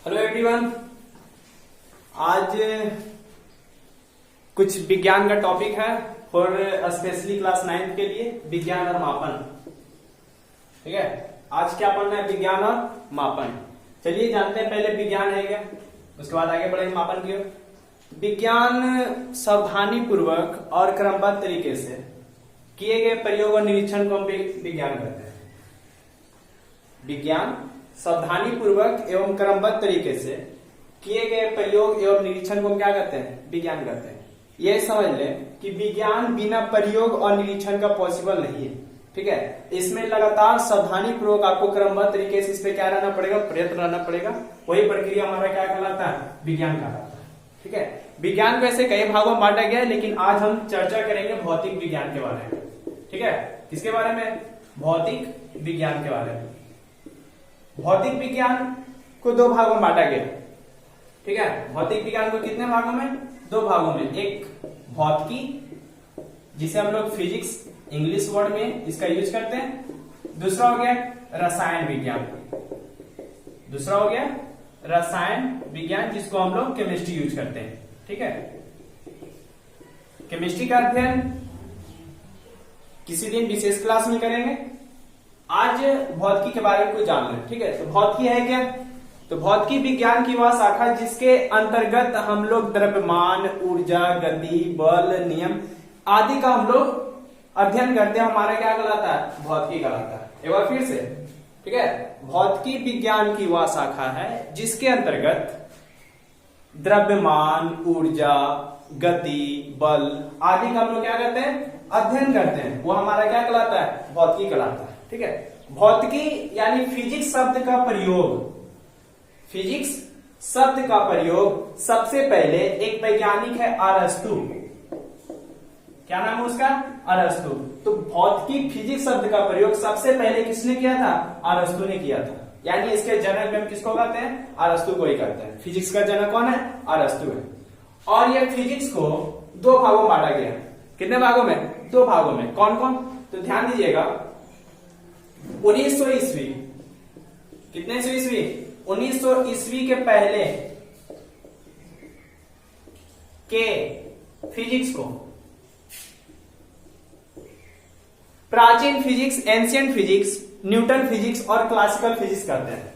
Hello everyone. आज कुछ विज्ञान का टॉपिक है फॉर स्पेशली क्लास 9 के लिए, विज्ञान और मापन। ठीक है, आज क्या पढ़ना है? विज्ञान और मापन। चलिए जानते हैं पहले विज्ञान है क्या, उसके बाद आगे बढ़ेंगे मापन की ओर। विज्ञान सावधानी पूर्वक और क्रमबद्ध तरीके से किए गए प्रयोग और निरीक्षण को हम विज्ञान कहते हैं। विज्ञान सावधानी पूर्वक एवं क्रमबद्ध तरीके से किए गए प्रयोग एवं निरीक्षण को क्या कहते हैं? विज्ञान कहते हैं। यह समझ लें कि विज्ञान बिना प्रयोग और निरीक्षण का पॉसिबल नहीं है। ठीक है, इसमें लगातार सावधानी पूर्वक आपको क्रमबद्ध तरीके से इस पे क्या रहना पड़ेगा? प्रयत्न रहना पड़ेगा। वही प्रक्रिया हमारा क्या कहलाता है? विज्ञान कहलाता है। ठीक है, विज्ञान को ऐसे कई भागों में बांटा गया है, लेकिन आज हम चर्चा करेंगे भौतिक विज्ञान के बारे में। ठीक है, किसके बारे में? भौतिक विज्ञान के बारे में। भौतिक विज्ञान को दो भागों में बांटा गया। ठीक है, भौतिक विज्ञान को कितने भागों में? दो भागों में। एक भौतिकी, जिसे हम लोग फिजिक्स इंग्लिश वर्ड में इसका यूज करते हैं। दूसरा हो गया रसायन विज्ञान। दूसरा हो गया रसायन विज्ञान, जिसको हम लोग केमिस्ट्री यूज करते हैं। ठीक है, केमिस्ट्री का अध्ययन किसी दिन विशेष क्लास में करेंगे। आज भौतिकी के बारे में कुछ जान लें। ठीक है, तो भौतिकी है क्या? तो भौतिकी विज्ञान की वह शाखा जिसके अंतर्गत हम लोग द्रव्यमान, ऊर्जा, गति, बल, नियम आदि का हम लोग अध्ययन करते हैं। हमारा क्या कहलाता है? भौतिकी कहलाता है। एक बार फिर से, ठीक है, भौतिकी विज्ञान की वह शाखा है जिसके अंतर्गत द्रव्यमान, ऊर्जा, गति, बल आदि का हम लोग क्या करते हैं? अध्ययन करते हैं। वो हमारा क्या कहलाता है? भौतिकी कहलाता है। ठीक है, भौतिकी यानी फिजिक्स शब्द का प्रयोग, फिजिक्स शब्द का प्रयोग सबसे पहले एक वैज्ञानिक है अरस्तु। क्या नाम है उसका? अरस्तु। तो भौतिकी फिजिक्स शब्द का प्रयोग सबसे पहले किसने किया था? अरस्तु ने किया था। यानी इसके जनक में हम किसको कहते हैं? अरस्तु को ही कहते हैं। फिजिक्स का जनक कौन है? अरस्तु है। और यह फिजिक्स को दो भागों में बांटा गया। कितने भागों में? दो भागों में। कौन कौन? तो ध्यान दीजिएगा, 1900 ईस्वी। कितने ईस्वी? 1900 ईस्वी के पहले के फिजिक्स को प्राचीन physics, ancient physics, Newton physics और क्लासिकल फिजिक्स कहते हैं।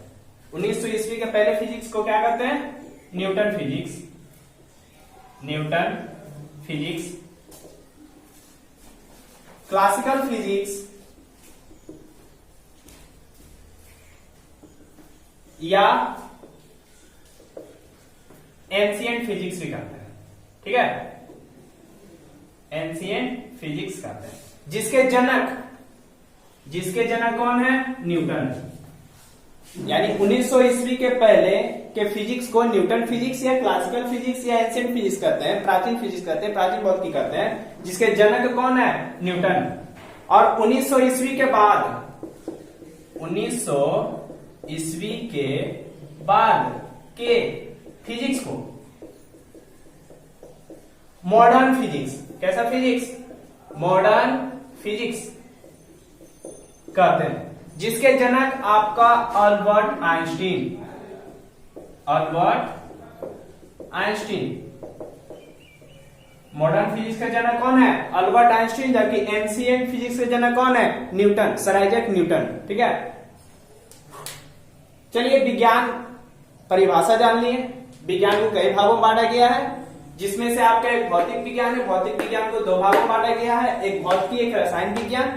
1900 ईस्वी के पहले फिजिक्स को क्या कहते हैं? Newton physics, Newton physics, classical physics या एंशिएंट फिजिक्स भी कहते हैं। ठीक है, एंशिएंट फिजिक्स कहते हैं। जिसके जनक कौन है? न्यूटन। यानी 1900 ईस्वी के पहले के फिजिक्स को न्यूटन फिजिक्स या क्लासिकल फिजिक्स या एंशिएंट फिजिक्स कहते हैं, प्राचीन फिजिक्स कहते हैं, प्राचीन भौतिकी कहते हैं। जिसके जनक कौन है? न्यूटन। और 1900 ईस्वी के बाद, 1900 ईस्वी के बाद के फिजिक्स को मॉडर्न फिजिक्स, कैसा फिजिक्स? मॉडर्न फिजिक्स कहते हैं। जिसके जनक आपका Albert Einstein, Albert Einstein. Modern physics का जनक कौन है? Albert Einstein. जबकि एंशिएंट फिजिक्स का जनक कौन है? Newton, sir Isaac Newton. ठीक है, चलिए विज्ञान परिभाषा जान लिए। विज्ञान को कई भागों में बांटा गया है, जिसमें से आपका एक भौतिक विज्ञान है। भौतिक विज्ञान को दो भागों में बांटा गया है, एक भौतिकी, एक रसायन विज्ञान।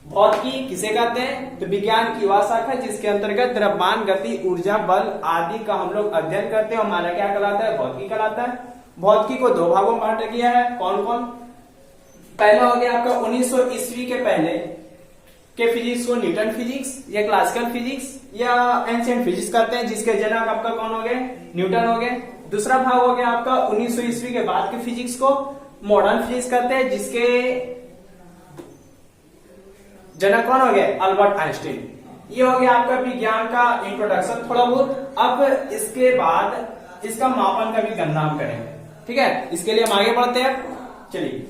भौतिकी किसे कहते हैं? तो विज्ञान की वह शाखा जिसके अंतर्गत द्रव्यमान, गति, ऊर्जा, बल आदि का हम लोग अध्ययन करते हैं। हमारा क्या कहलाता है? भौतिकी कहलाता है। भौतिकी को दो भागों में बांटा गया है। कौन कौन? पहला हो गया आपका 1900 ईस्वी के पहले के फिजिक्स को न्यूटन फिजिक्स या क्लासिकल फिजिक्स या एंशिएंट फिजिक्स कहते हैं। जिसके जनक आपका कौन हो गए? न्यूटन हो गए। दूसरा भाग हो गया आपका 1900 ईस्वी के बाद के फिजिक्स को मॉडर्न फिजिक्स कहते हैं। जिसके जनक कौन हो गए? Albert Einstein. ये हो गया आपका विज्ञान का इंट्रोडक्शन थोड़ा बहुत। अब इसके बाद इसका मापन का भी गणना हम करेंगे। ठीक है, इसके लिए हम आगे बढ़ते हैं। चलिए,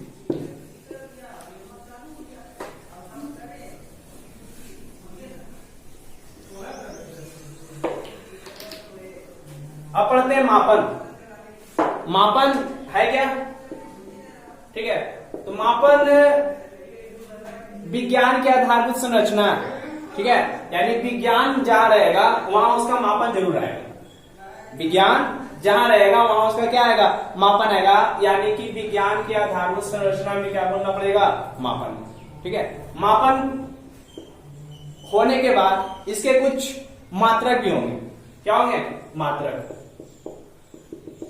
अब पढ़ते हैं मापन। मापन है क्या? ठीक है, तो मापन विज्ञान की आधारभूत संरचना है। ठीक है, यानी विज्ञान जहां रहेगा वहां उसका मापन जरूर आएगा। विज्ञान जहां रहेगा वहां उसका क्या आएगा? मापन आएगा। यानी कि विज्ञान की आधारभूत संरचना में क्या बोलना पड़ेगा? मापन। ठीक है, मापन होने के बाद इसके कुछ मात्रक भी होंगे। क्या होंगे? मात्रक।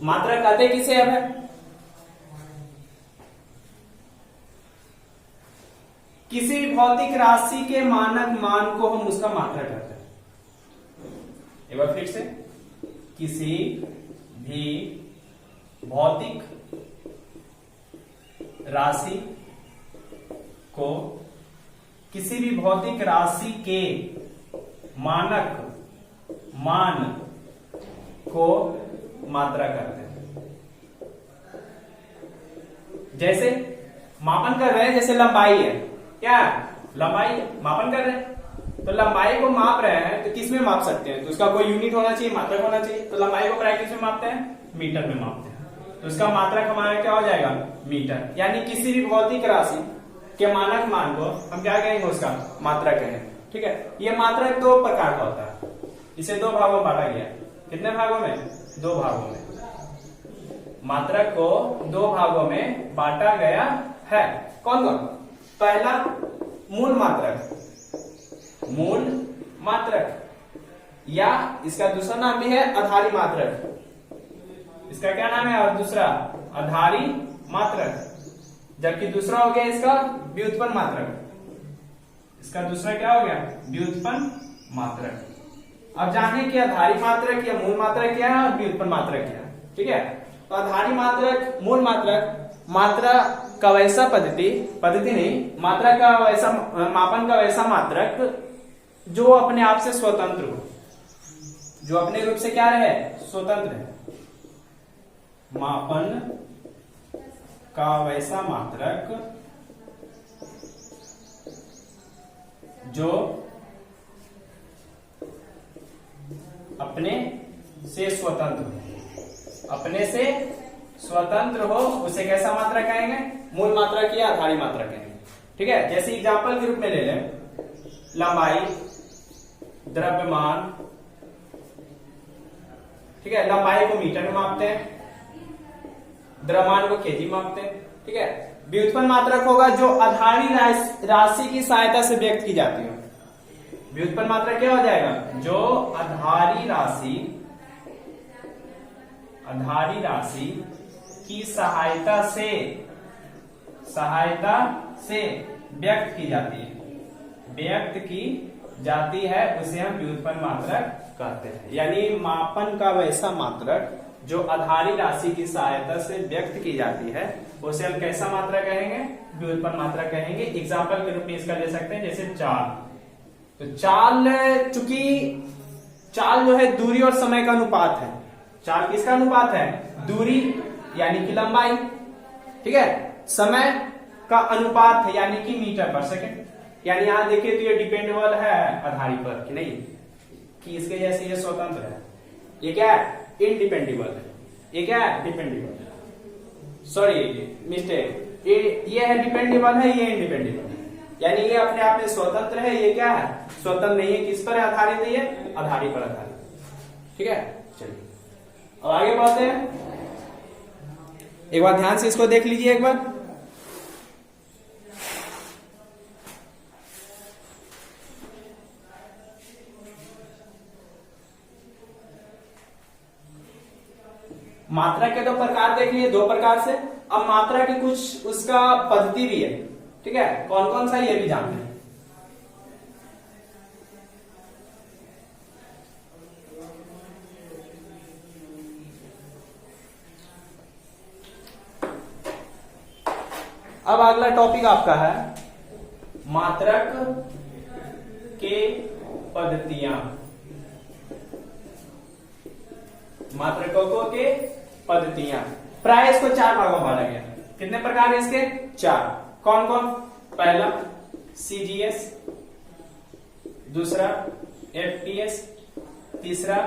मात्रक कहते किसे अब है? किसी भी भौतिक राशि के मानक मान को हम उसका मात्रक कहते हैं। एक बार फिर से, किसी भी भौतिक राशि को, किसी भी भौतिक राशि के मानक मान को मात्रा कहते हैं। जैसे मापन कर रहे हैं, जैसे लंबाई है, क्या लंबाई मापन कर रहे हैं, तो लंबाई को माप रहे हैं तो किस में माप सकते हैं? तो उसका कोई यूनिट होना चाहिए, मात्रक होना चाहिए। तो लंबाई को प्राय किस में मापते हैं? मीटर में मापते हैं। तो उसका मात्रक हमारा क्या हो जाएगा? मीटर। यानी किसी भी भौतिक राशि के मानक मान को हम क्या कहेंगे? उसका मात्रक कहेंगे। ठीक है, ये मात्रक दो प्रकार का होता है। इसे दो भागों में बांटा गया। कितने भागों में? दो भागों में। मात्रक को दो भागों में बांटा गया है। कौन कौन? पहला मूल मात्रक, मूल मात्रक, या इसका दूसरा नाम भी है आधारी मात्रक। इसका क्या नाम है? और दूसरा आधारी मात्रक। जबकि दूसरा हो गया इसका व्युत्पन्न मात्रक। इसका दूसरा क्या हो गया? व्युत्पन्न मात्रक। अब जाने कि आधारी मात्रक या मूल मात्रक क्या है और व्युत्पन्न मात्रक क्या है। ठीक है, तो आधारी मात्रक, मूल मात्रक, मात्रा का वैसा पद्धति नहीं, मात्रा का वैसा मापन का वैसा मात्रक जो अपने आप से स्वतंत्र हो, जो अपने रूप से क्या रहे? स्वतंत्र है। मापन का वैसा मात्रक जो अपने से स्वतंत्र हो, अपने से स्वतंत्र हो, उसे कैसा मात्रा कहेंगे? मूल मात्रा या आधारी मात्रा कहेंगे। ठीक है, जैसे एग्जाम्पल के रूप में ले लें, लंबाई, द्रव्यमान। ठीक है, लंबाई को मीटर में मापते हैं, द्रव्यमान को केजी मापते हैं। ठीक है, व्युत्पन्न मात्रक होगा जो आधारी राशि की सहायता से व्यक्त की जाती है। व्युत्पन्न मात्रक क्या हो जाएगा? जो आधारी राशि की सहायता से व्यक्त की जाती है, उसे हम व्युत्पन्न मात्रक कहते हैं। यानी मापन का वैसा मात्रक जो आधारी राशि की सहायता से व्यक्त की जाती है, उसे हम कैसा मात्रा कहेंगे? व्युत्पन्न मात्रा कहेंगे। एग्जाम्पल के रूप में इसका ले सकते हैं, जैसे चाल। तो चाल, चूंकि चाल जो है दूरी और समय का अनुपात है। चाल किसका अनुपात है? दूरी यानी कि लंबाई। ठीक है, समय का अनुपात है यानी कि मीटर पर सेकेंड। यानी यहां देखिए तो ये डिपेंडेबल है आधारी पर कि नहीं, कि इसके जैसे ये स्वतंत्र है। ये क्या है? इनडिपेंडेबल है। ये क्या है? डिपेंडेबल। Sorry, mistake. ये है डिपेंडेबल है, ये इनडिपेंडेबल है। यानी ये अपने आप में स्वतंत्र है, ये क्या है? स्वतंत्र नहीं है। किस पर आधारित है? ये आधारी पर आधारित। ठीक है, चलिए अब आगे बढ़ते हैं। एक बार ध्यान से इसको देख लीजिए एक बार। मात्रा के दो प्रकार देख लिए, दो प्रकार से। अब मात्रा की कुछ उसका पद्धति भी है। ठीक है, कौन कौन सा ये भी जानते हैं। अब अगला टॉपिक आपका है मात्रक के पद्धतियां। मात्रकों के पद्धतियां प्राय इसको चार भागों में बांटा गया। कितने प्रकार है इसके? चार। कौन कौन? पहला सीजीएस, दूसरा एफटीएस, तीसरा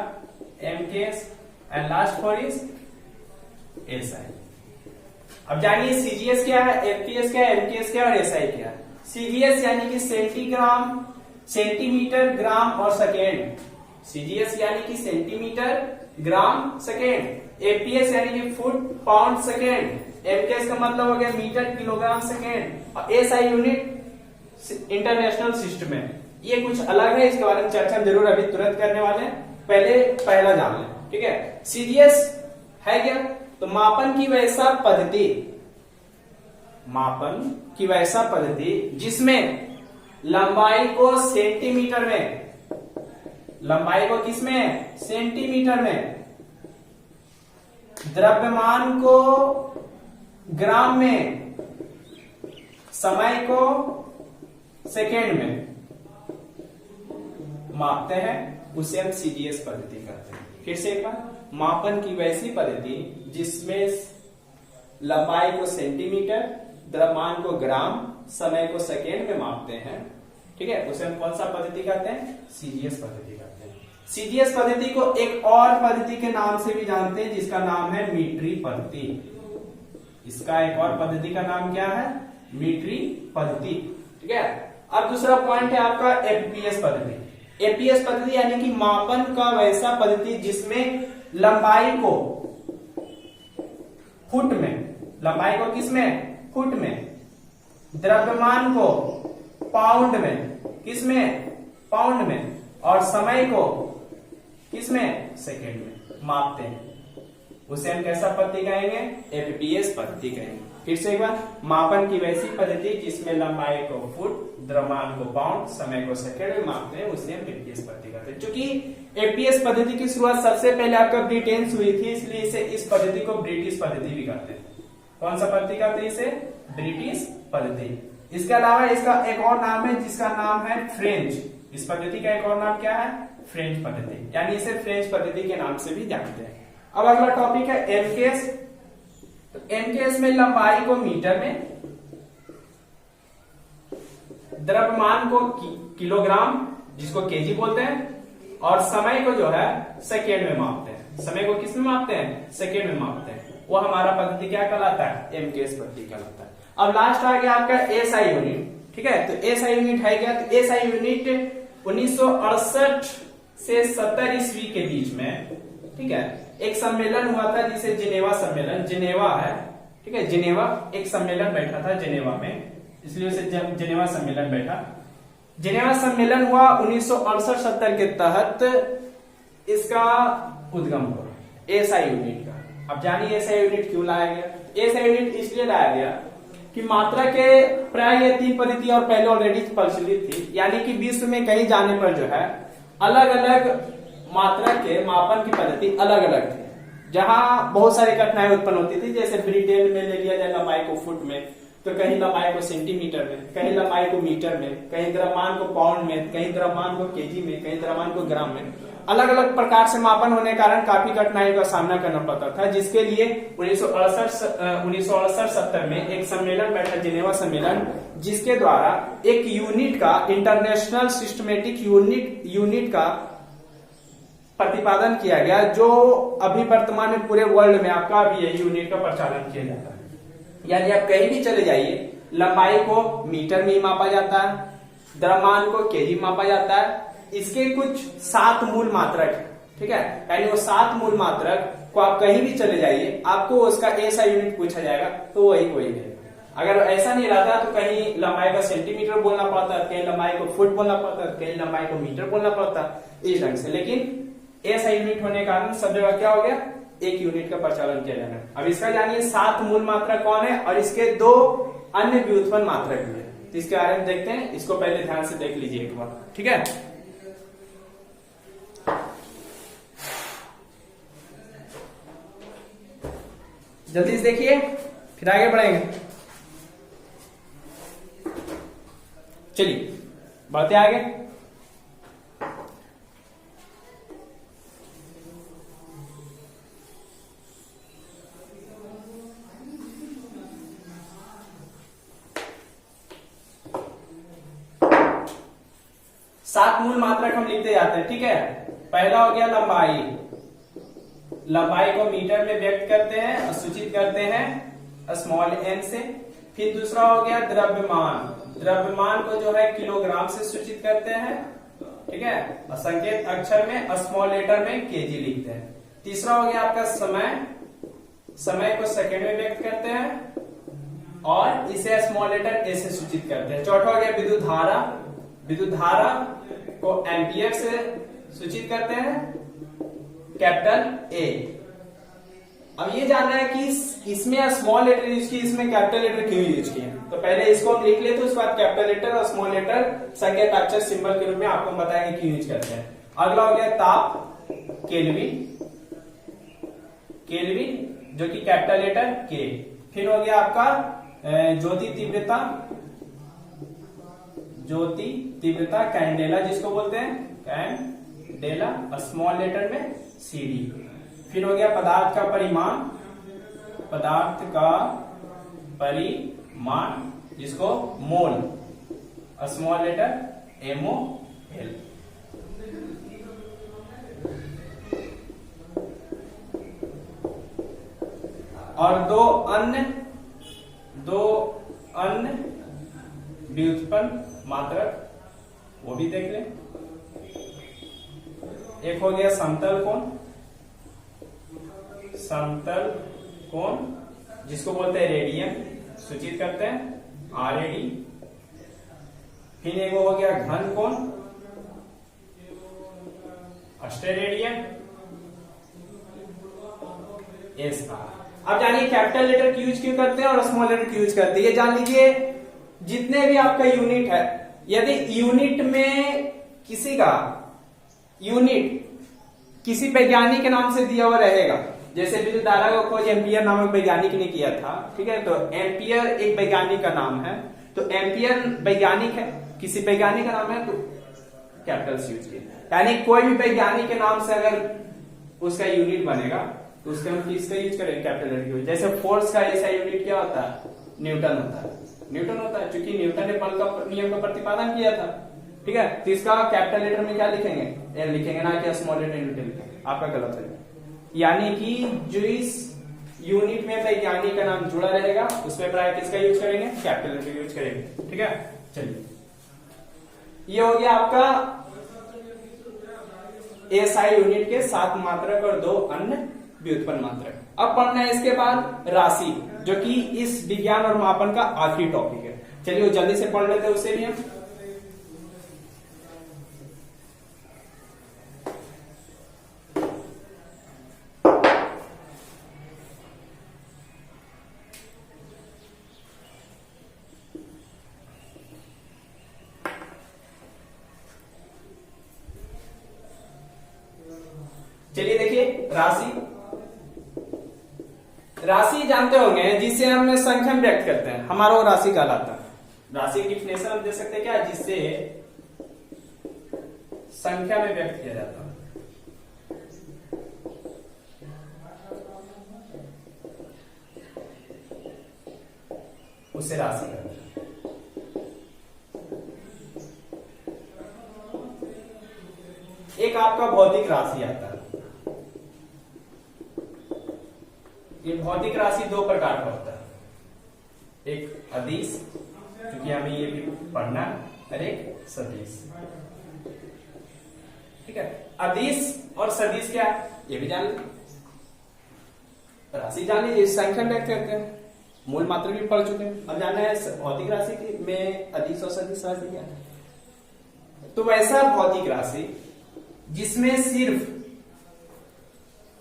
MKS and last four is SI. अब जानिए सीजीएस क्या है, एफपीएस क्या है, एमकेएस क्या है और एसआई क्या है। सीजीएस यानी कि सेंटीग्राम, सेंटीमीटर, ग्राम और सेकेंड। सीजीएस यानी कि सेंटीमीटर, ग्राम, सेकेंड। एफपीएस यानी कि फुट, पाउंड, सेकेंड। एमकेएस का मतलब हो गया मीटर, किलोग्राम, सेकेंड। और एसआई यूनिट इंटरनेशनल सिस्टम है। ये कुछ अलग है, इसके बारे में चर्चा हम जरूर अभी तुरंत करने वाले हैं। पहले पहला जान लें, ठीक है। सीजीएस है क्या, तो मापन की वैसा पद्धति, मापन की वैसा पद्धति जिसमें लंबाई को सेंटीमीटर में, लंबाई को किसमें, सेंटीमीटर में, द्रव्यमान को ग्राम में, समय को सेकेंड में मापते हैं, उसे हम सीजीएस पद्धति कहते हैं। फिर से एक बार, मापन की वैसी पद्धति जिसमें लंबाई को सेंटीमीटर, द्रव्यमान को ग्राम, समय को सेकेंड में मापते हैं, ठीक है, उसे हम कौन सा पद्धति कहते हैं, सीजीएस पद्धति कहते हैं। सीजीएस पद्धति को एक और पद्धति के नाम से भी जानते हैं, जिसका नाम है मीट्री पद्धति। इसका एक और पद्धति का नाम क्या है, मीट्री पद्धति, ठीक है। अब दूसरा पॉइंट है आपका एफपीएस पद्धति। एफपीएस पद्धति यानी कि मापन का वैसा पद्धति जिसमें लंबाई को फुट में, लंबाई को किसमें, फुट में, द्रव्यमान को पाउंड में, किसमें, पाउंड में, और समय को किसमें, सेकेंड में मापते हैं, उसे हम कैसा पद्धति कहेंगे, एफपीएस पद्धति कहेंगे। फिर से एक बार, मापन की वैसी पद्धति जिसमें लंबाई को फुट, द्रव्यमान को पाउंड, समय को सेकेंड में मापते हैं, उसे हम एफपीएस पद्धति कहते हैं। चूंकि एफपीएस पद्धति की शुरुआत सबसे पहले आपका ब्रिटेन से हुई थी, इसलिए इसे, इस पद्धति को ब्रिटिश पद्धति भी कहते हैं। कौन सा पद्धति कहते हैं इसे, ब्रिटिश पद्धति। इसके अलावा इसका एक और नाम है जिसका नाम है फ्रेंच। इस पद्धति का एक और नाम क्या है, फ्रेंच पद्धति, यानी इसे फ्रेंच पद्धति के नाम से भी जानते हैं। अब अगला टॉपिक है एमकेएस। तो एमकेएस में लंबाई को मीटर में, द्रव्यमान को किलोग्राम, जिसको केजी बोलते हैं, और समय को जो है सेकेंड में मापते हैं। समय को किस में मापते हैं, सेकेंड में मापते हैं। वो हमारा पद्धति क्या कहलाता है, एमकेएस पद्धति कहलाता है। अब लास्ट आ गया आपका एसआई यूनिट, ठीक है। तो एसआई यूनिट है क्या, तो एसआई यूनिट 1968 से 70 ईस्वी के बीच में, ठीक है, एक सम्मेलन हुआ था जिसे जिनेवा सम्मेलन, जिनेवा है, ठीक है, जिनेवा एक सम्मेलन बैठा था जिनेवा में, इसलिए उसे जिनेवा सम्मेलन बैठा। जिनेवा सम्मेलन हुआ 1968-70 के तहत इसका उद्गम हुआ एसआई यूनिट का। अब जानिए एसआई यूनिट क्यों लाया गया। एसआई यूनिट इसलिए लाया गया कि मात्रा के प्राय ये तीन पद्धति और पहले ऑलरेडी प्रचलित थी, यानी कि विश्व में कहीं जाने पर जो है अलग अलग मात्रा के मापन की पद्धति अलग अलग थी, जहां बहुत सारी कठिनाई उत्पन्न होती थी। जैसे ब्रिटेन में ले लिया जाए लंबाई को फुट में, तो कहीं लंबाई को सेंटीमीटर में, कहीं लंबाई को मीटर में, कहीं द्रव्यमान को पाउंड में, कहीं द्रव्यमान को केजी में, कहीं द्रव्यमान को ग्राम में, अलग अलग प्रकार से मापन होने के कारण काफी कठिनाइयों का सामना करना पड़ता था, जिसके लिए 1968-70 में एक सम्मेलन बैठा, जिनेवा सम्मेलन, जिसके द्वारा एक यूनिट का, इंटरनेशनल सिस्टमेटिक यूनिट का प्रतिपादन किया गया, जो अभी वर्तमान में पूरे वर्ल्ड में आपका अभी यही यूनिट का प्रचालन किया जाता है। यानी आप कहीं भी चले जाइए, लंबाई को मीटर में ही मापा जाता है, द्रव्यमान को केजी मापा जाता है। इसके कुछ 7 मूल मात्रक है, ठीक है, यानी वो 7 मूल मात्रक को आप कहीं भी चले जाइए, आपको उसका एसआई यूनिट पूछा जाएगा तो वही है। अगर ऐसा नहीं रहता तो कहीं लंबाई का सेंटीमीटर बोलना पड़ता, कहीं लंबाई को फुट बोलना पड़ता, कहीं लंबाई को मीटर बोलना पड़ता, इस ढंग से। लेकिन एसआई यूनिट होने के कारण सब जगह क्या हो गया, एक यूनिट का प्रचलन किया जाना है। अब इसका जानिए 7 मूल मात्रा कौन है और इसके 2 अन्य व्युत्पन्न मात्रक भी है, तो इसके बारे में देखते हैं। इसको पहले ध्यान से देख लीजिए एक बार, ठीक है। जल्दी से देखिए फिर आगे बढ़ेंगे। चलिए बढ़ते आगे। सात मूल मात्रक हम लिखते जाते हैं, ठीक है। पहला हो गया लंबाई, लंबाई को मीटर में व्यक्त करते हैं और सूचित करते हैं स्मॉल n से। फिर दूसरा हो गया द्रव्यमान, द्रव्यमान को जो है किलोग्राम से सूचित करते हैं, ठीक है, और संकेत अक्षर में स्मॉल लेटर में केजी लिखते हैं। तीसरा हो गया आपका समय, समय को सेकंड में व्यक्त करते हैं और इसे स्मॉल लेटर ए से सूचित करते हैं। चौथा हो गया विद्युत धारा, विद्युत धारा को एम्पियर से सूचित करते हैं, कैपिटल ए। अब ये जानना है कि इसमें स्मॉल लेटर यूज किए, इसमें कैपिटल लेटर क्यों यूज किए। तो पहले इसको हम लिख लेते, उसके बाद कैपिटल लेटर और स्मॉल लेटर संकेत अक्षर सिंबल के रूप में आपको बताएंगे क्यों यूज करते हैं। अगला हो गया ताप, केल्विन, केल्विन जो कि कैपिटल लेटर के। फिर हो गया आपका ज्योति तीव्रता, ज्योति तीव्रता कैंडेला जिसको बोलते हैं, कैंडेला, स्मॉल लेटर में सीडी। फिर हो गया पदार्थ का परिमाण, पदार्थ का परिमाण जिसको मोल, स्मॉल लेटर MOL। और दो अन्य व्युत्पन्न मात्रक वो भी देख लें। एक हो गया समतल कोण, समतल कोण जिसको बोलते हैं रेडियन, सूचित करते हैं RAD। फिर एक हो गया घन कोण, अस्टेरेडियन, SR। अब जानिए कैपिटल लेटर की यूज क्यों करते हैं और स्मॉल लेटर की यूज करते हैं। ये जान लीजिए जितने भी आपका यूनिट है, यदि यूनिट में किसी का यूनिट किसी वैज्ञानिक के नाम से दिया हुआ रहेगा, जैसे विद्युत धारा का खोज एम्पियर नामक वैज्ञानिक ने किया था, ठीक है, तो एम्पियर एक वैज्ञानिक का नाम है, तो एम्पियर वैज्ञानिक है, किसी वैज्ञानिक का नाम है तो कैपिटल यूज किया। यानी कोई भी वैज्ञानिक के नाम से अगर उसका यूनिट बनेगा तो उसके हम किसका यूज करेंगे, कैपिटल लेटर यूज। जैसे फोर्स का ऐसा यूनिट क्या होता है, न्यूटन होता है, न्यूटन होता है, क्योंकि न्यूटन ने बल का नियम का प्रतिपादन किया था, ठीक है। तो इसका कैपिटल लेटर में क्या लिखेंगे, एल लिखेंगे, ना कि स्मॉल लेटर यूनिट लिखेंगे, आपका गलत है। यानी कि जो इस यूनिट में वैज्ञानिक का नाम जुड़ा रहेगा उसमें प्राय किसका यूज करेंगे, कैपिटल लेटर यूज करेंगे, ठीक है। चलिए ये हो गया आपका एसआई यूनिट के 7 मात्रक और 2 अन्य व्युत्पन्न मात्रक। अब पढ़ना है इसके बाद राशि, जो कि इस विज्ञान और मापन का आखिरी टॉपिक है। चलिए वो जल्दी से पढ़ लेते हैं उसे भी हम। चलिए देखिए राशि, राशि जानते होंगे जिससे हम संख्या में व्यक्त करते हैं, हमारा वो राशि कहलाता है। राशि की डिफिनेशन हम दे सकते हैं क्या, जिससे संख्या में व्यक्त किया जाता है। उसे राशि कहते हैं। एक आपका भौतिक राशि आता है। ये भौतिक राशि 2 प्रकार का होता है, एक अदिश, क्योंकि हमें ये भी पढ़ना है, और एक सदिश, ठीक है। अदिश और सदिश क्या है ये भी जान लीजिए, राशि जान लीजिए, संख्या व्यक्त करते हैं, मूल मात्र भी पढ़ चुके हैं। अब जानना है भौतिक राशि में अदिश और सदिश राशि क्या है। तो वैसा भौतिक राशि जिसमें सिर्फ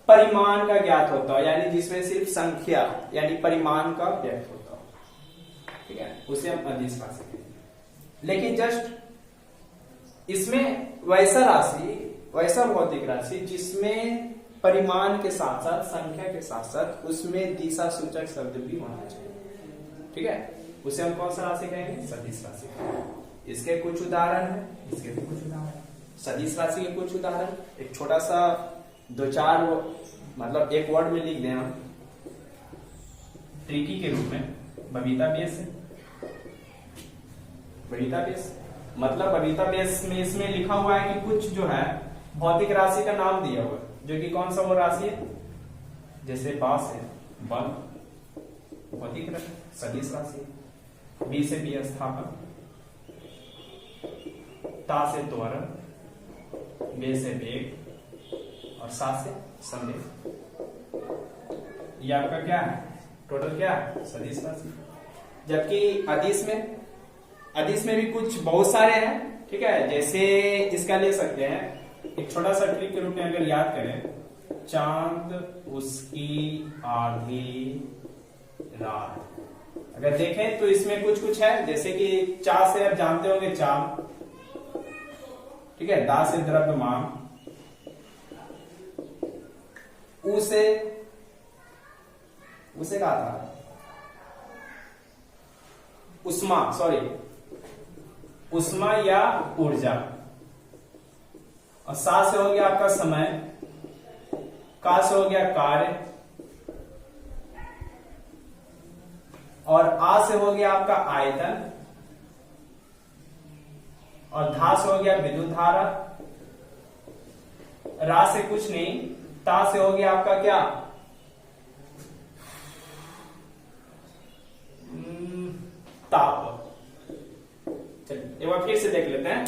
परिमाण का ज्ञात होता हो, यानी जिसमें सिर्फ संख्या यानी परिमाण का व्यक्त होता हो, ठीक है, उसे हम अदिश राशि कहते हैं। लेकिन जस्ट इसमें वैसा राशि, वैसा भौतिक राशि जिसमें परिमाण के साथ साथ संख्या के साथ साथ उसमें दिशा सूचक शब्द भी होना चाहिए, ठीक है, उसे हम कौन सा राशि कहेंगे, सदिश राशि। इसके कुछ उदाहरण है, इसके भी कुछ उदाहरण। सदिश राशि के कुछ उदाहरण, एक छोटा सा 2-4 मतलब एक वर्ड में लिख दें हम, ट्रिकी के रूप में, बबीता बेस है। बबीता बेस मतलब बबीता बेस में इसमें लिखा हुआ है कि कुछ जो है भौतिक राशि का नाम दिया हुआ है, जो कि कौन सा वो राशि है, जैसे बा से बल भौतिक सदिश राशि, बी से विस्थापन, ता से त्वरण, बे से वेग और सा से संवेग। ये आपका क्या है, टोटल क्या है, सदिश राशि। जबकि अदिश में भी कुछ बहुत सारे हैं, ठीक है। जैसे इसका ले सकते हैं एक छोटा सा ट्रिक के रूप में अगर याद करें, चांद उसकी आधी रात। अगर देखें तो इसमें कुछ कुछ है, जैसे कि चा से आप जानते होंगे चांद, ठीक है। दा से द्रव्यमान, उसे कहा था उष्मा या ऊर्जा। और सा से हो गया आपका समय, का से हो गया कार्य, और आ से हो गया आपका आयतन, और धा से हो गया विद्युत धारा, रा से कुछ नहीं, ता से हो गया आपका क्या, ताप। चलिए एक बार फिर से देख लेते हैं।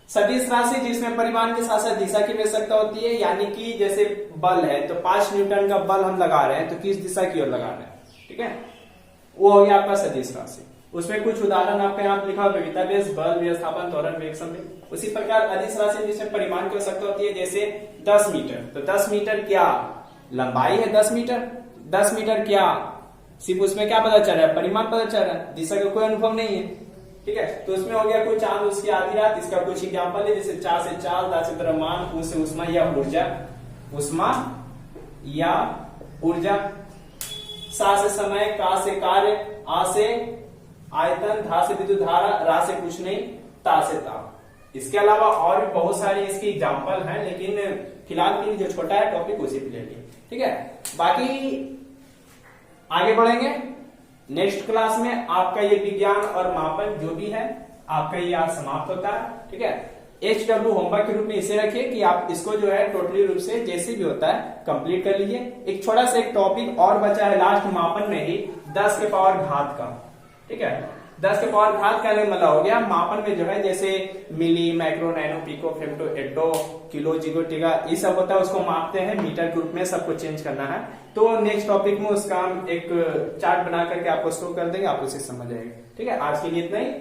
सदिश राशि जिसमें परिमाण के साथ साथ दिशा की आवश्यकता होती है, यानी कि जैसे बल है तो 5 न्यूटन का बल हम लगा रहे हैं तो किस दिशा की ओर लगा रहे हैं, ठीक है। वो हो गया आपका सदिश राशि। उसमें कुछ उदाहरण आपके यहाँ लिखा विविधता बेस, बल, विस्थापन, त्वरण, वेग, संवेग। उसी प्रकार अदिश राशि जिसमें परिमाण की आवश्यकता होती है, जैसे 10 मीटर, तो 10 मीटर क्या लंबाई है, 10 मीटर क्या, सिर्फ उसमें क्या पता चल रहा है, परिमाण पता चल रहा है, दिशा का कोई अनुभव नहीं है, ठीक है। तो उसमें हो गया कोई चांद उसकी आधी रात, इसका कुछ एग्जाम्पल है, जैसे चा से चाल, दा से द्रव्यमान, उ से उष्मा या ऊर्जा, सा से समय, का से कार्य, आ से आयतन, धा से विद्युत धारा, रा से कुछ नहीं, ता से ताप। इसके अलावा और भी बहुत सारे इसकी एग्जाम्पल हैं, लेकिन फिलहाल के लिए जो छोटा है टॉपिक उसी पे ले लिए, ठीक है। बाकी आगे बढ़ेंगे नेक्स्ट क्लास में। आपका ये विज्ञान और मापन जो भी है आपका ये आज समाप्त होता है, ठीक है। HW होमवर्क के रूप में इसे रखिए कि आप इसको जो है टोटली रूप से जैसे भी होता है कंप्लीट कर लीजिए। एक छोटा सा एक टॉपिक और बचा है लास्ट मापन में ही, 10 के पावर घात का, ठीक है। 10 के पावर घात का मतलब हो गया मापन में जो है, जैसे मिली, माइक्रो, नैनो, पिको, फेम्टो, एटो, किलो, जिगो, टिगा, ये सब होता है, उसको मापते हैं मीटर के रूप में, सबको चेंज करना है। तो नेक्स्ट टॉपिक में उसका हम एक चार्ट बना करके आपको शो कर देंगे, आप उसे समझ जाएंगे, ठीक है। आज के लिए इतना ही।